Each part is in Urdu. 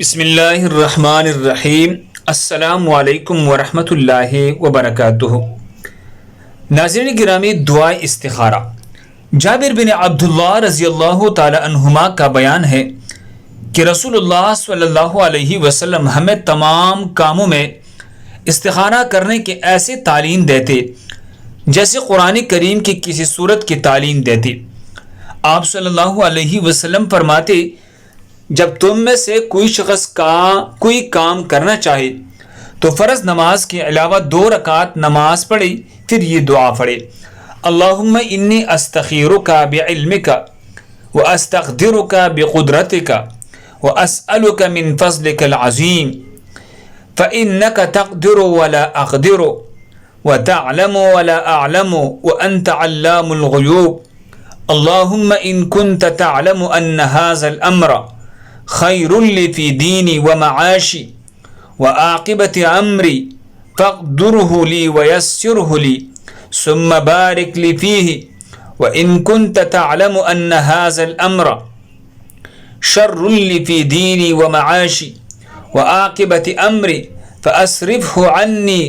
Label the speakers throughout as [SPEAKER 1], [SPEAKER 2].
[SPEAKER 1] بسم اللہ الرحمن الرحیم۔ السلام علیکم ورحمۃ اللہ وبرکاتہ۔ ناظرین گرامی، دعائے استخارہ۔ جابر بن عبداللہ رضی اللہ تعالی عنہما کا بیان ہے کہ رسول اللہ صلی اللہ علیہ وسلم ہمیں تمام کاموں میں استخارہ کرنے کی ایسی تعلیم دیتے جیسے قرآن کریم کی کسی سورت کی تعلیم دیتے۔ آپ صلی اللہ علیہ وسلم فرماتے، جب تم میں سے کوئی شخص کوئی کام کرنا چاہے تو فرض نماز کے علاوہ 2 رکعت نماز پڑھے، پھر یہ دعا پڑھے: اللہم انی استخیرک بعلمک واستقدرک بقدرتک واسألک من فضلک العظیم فإنک تقدر ولا اقدر وتعلم ولا اعلم وانت علام الغیوب اللہم ان کنت تعلم ان هذا الامر خیر لی فی دینی و معاشی و عاقبت امری فاقدرہ لی ویسرہ لی ثم بارک لی فیہ و ان کنت تعلم ان هذا الامر شر لی فی دینی و معاشی و عاقبت امری فاصرفہ عنی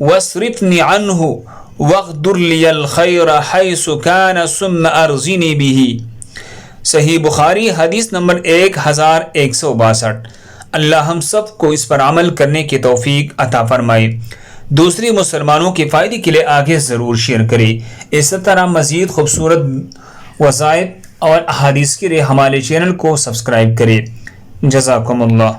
[SPEAKER 1] واصرفنی عنہ واقدر لی الخیر حیث کان ثم ارزنی بہ۔ صحیح بخاری حدیث نمبر 1162۔ اللہ ہم سب کو اس پر عمل کرنے کی توفیق عطا فرمائے۔ دوسری مسلمانوں کے فائدے کے لیے آگے ضرور شیئر کریں۔ اس طرح مزید خوبصورت وظائف اور احادیث کے لیے ہمارے چینل کو سبسکرائب کریں۔ جزاکم اللہ۔